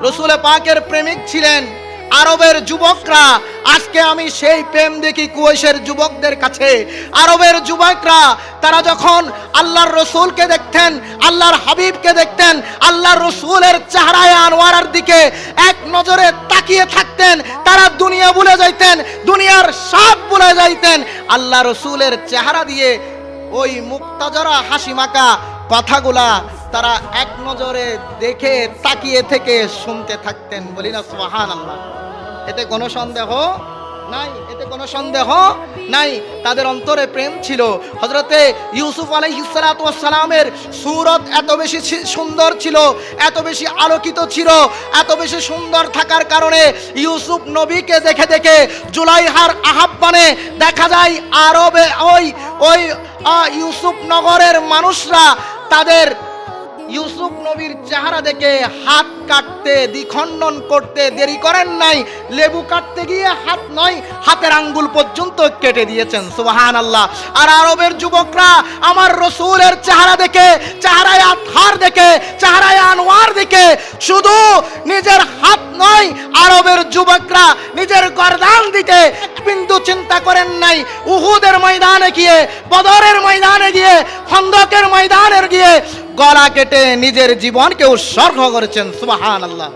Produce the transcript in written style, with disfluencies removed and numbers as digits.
রসুল পাকের প্রেমিক ছিলেন আরবের যুবকরা। আজকে আমি সেই প্রেম দেখি কুয়েশের যুবকদের কাছে। আরবের যুবকরা তারা যখন আল্লাহর রসুলকে দেখতেন, আল্লাহর হাবিবকে দেখতেন, আল্লাহর রসুলের চেহারায় আনোয়ারের দিকে এক নজরে তাকিয়ে থাকতেন। তারা দুনিয়া ভুলে যাইতেন, দুনিয়ার সব ভুলে যাইতেন। আল্লাহ রসুলের চেহারা দিয়ে ওই মুক্তাজরা হাসি মাখা কথাগুলা তারা এক নজরে দেখে তাকিয়ে থেকে শুনতে থাকতেন। বলি না সুবহানাল্লাহ। এতে কোনো সন্দেহ নাই, এতে কোনো সন্দেহ নাই। তাদের অন্তরে প্রেম ছিল। হযরতে ইউসুফ আলাইহিস সালাতু ওয়াস সালামের সূরত এত বেশি সুন্দর ছিল, এত বেশি আলোকিত ছিল, এত বেশি সুন্দর থাকার কারণে ইউসুফ নবীকে দেখে দেখে জুলাইহার আহ্বানে দেখা যায় আরবে ওই ইউসুফ নগরের মানুষরা তাদের ইউসুফ নবীর চেহারা দেখে হাত কাটতে দ্বিখণ্ডন করতে দেরি করেন নাই। লেবু কাটতে গিয়ে হাত নয়, হাতের আঙ্গুল পর্যন্ত কেটে দিয়েছেন। সুবহানাল্লাহ। আর আরবের যুবকরা আমার রসুলের চেহারা দেখে, চেহারায় আতহার দেখে, চেহারায় আনোয়ার দেখে শুধু নিজের হাত নয়, আরবের যুবকরা নিজের গর্দান দিকে এক বিন্দু চিন্তা করেন নাই। উহুদের ময়দানে গিয়ে, বদরের ময়দানে গিয়ে, খন্দকের ময়দানে গিয়ে গলা কেটে নিজের জীবনকে উৎসর্গ করেছেন। সুবহানাল্লাহ।